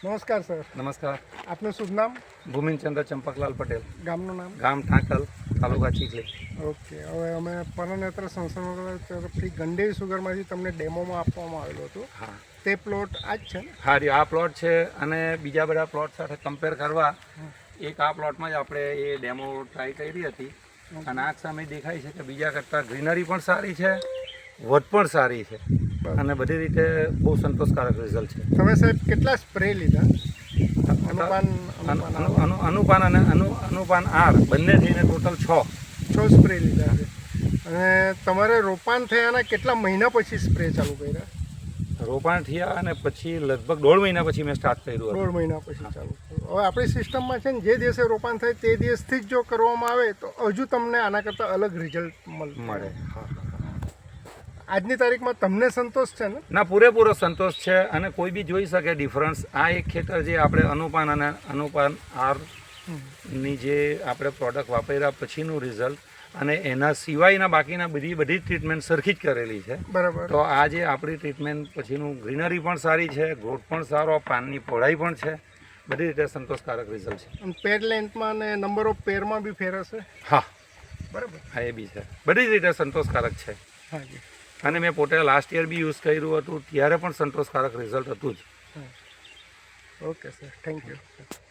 નમસ્કાર સર. નમસ્કાર. આપનું શુભ નામ? ભૂમિનચંદ્ર ચંપકલાલ પટેલ. ગામનું નામ? ગામ ઠાકલ, તાલુકા ચીખલી. ઓકે, હવે અમે પરનેત્ર સંસ્થાન તરફથી ગંડેવી સુગરમાંથી તમને ડેમોમાં આપવામાં આવેલું હતું. હા તે પ્લોટ આ જ છે ને? હારી આ પ્લોટ છે અને બીજા બધા પ્લોટ સાથે કમ્પેર કરવા એક આ પ્લોટમાં જ આપણે એ ડેમો ટ્રાય કરી હતી અને આ સામે દેખાય છે કે બીજા કરતાં ગ્રીનરી પણ સારી છે, વધ પણ સારી છે અને બધી રીતે બહુ સંતોષકારક રિઝલ્ટ છે. તમે સાહેબ કેટલા સ્પ્રે લીધા? અનુપાન અને અનુપાન આર બંને થઈને ટોટલ 6 સ્પ્રે લીધા છે. અને તમારે રોપાણ થયાના કેટલા મહિના પછી સ્પ્રે ચાલુ કર્યા? રોપાણ થયા અને પછી લગભગ 1.5 મહિના પછી મેં સ્ટાર્ટ કર્યું. 1.5 મહિના પછી ચાલુ. હવે આપણી સિસ્ટમમાં છે ને જે દિવસે રોપાણ થાય તે દિવસથી જ જો કરવામાં આવે તો હજુ તમને આના કરતાં અલગ રિઝલ્ટ મળે. આજની તારીખમાં તમને સંતોષ છે ને? ના, પૂરેપૂરો સંતોષ છે અને કોઈ બી જોઈ શકે ડિફરન્સ. આ એક ખેતર જે આપણે અનુપાન અને અનુપાન આરની જે આપણે પ્રોડક્ટ વાપર્યા પછીનું રિઝલ્ટ અને એના સિવાયના બાકીના બધી ટ્રીટમેન્ટ સરખી જ કરેલી છે. બરાબર. તો આ જે આપણી ટ્રીટમેન્ટ પછીનું ગ્રીનરી પણ સારી છે, ગ્રોથ પણ સારો, પાનની પહોળાઈ પણ છે, બધી રીતે સંતોષકારક રિઝલ્ટ છે. પેર લેન્થમાં અને નંબર ઓફ પેરમાં બી ફેર હશે? હા, બરાબર. હા, એ બી છે. બધી જ રીતે સંતોષકારક છે. હા જી. અને મેં પોતે લાસ્ટ યર બી યુઝ કર્યું હતું, ત્યારે પણ સંતોષકારક રિઝલ્ટ હતું જ. Okay sir, thank you.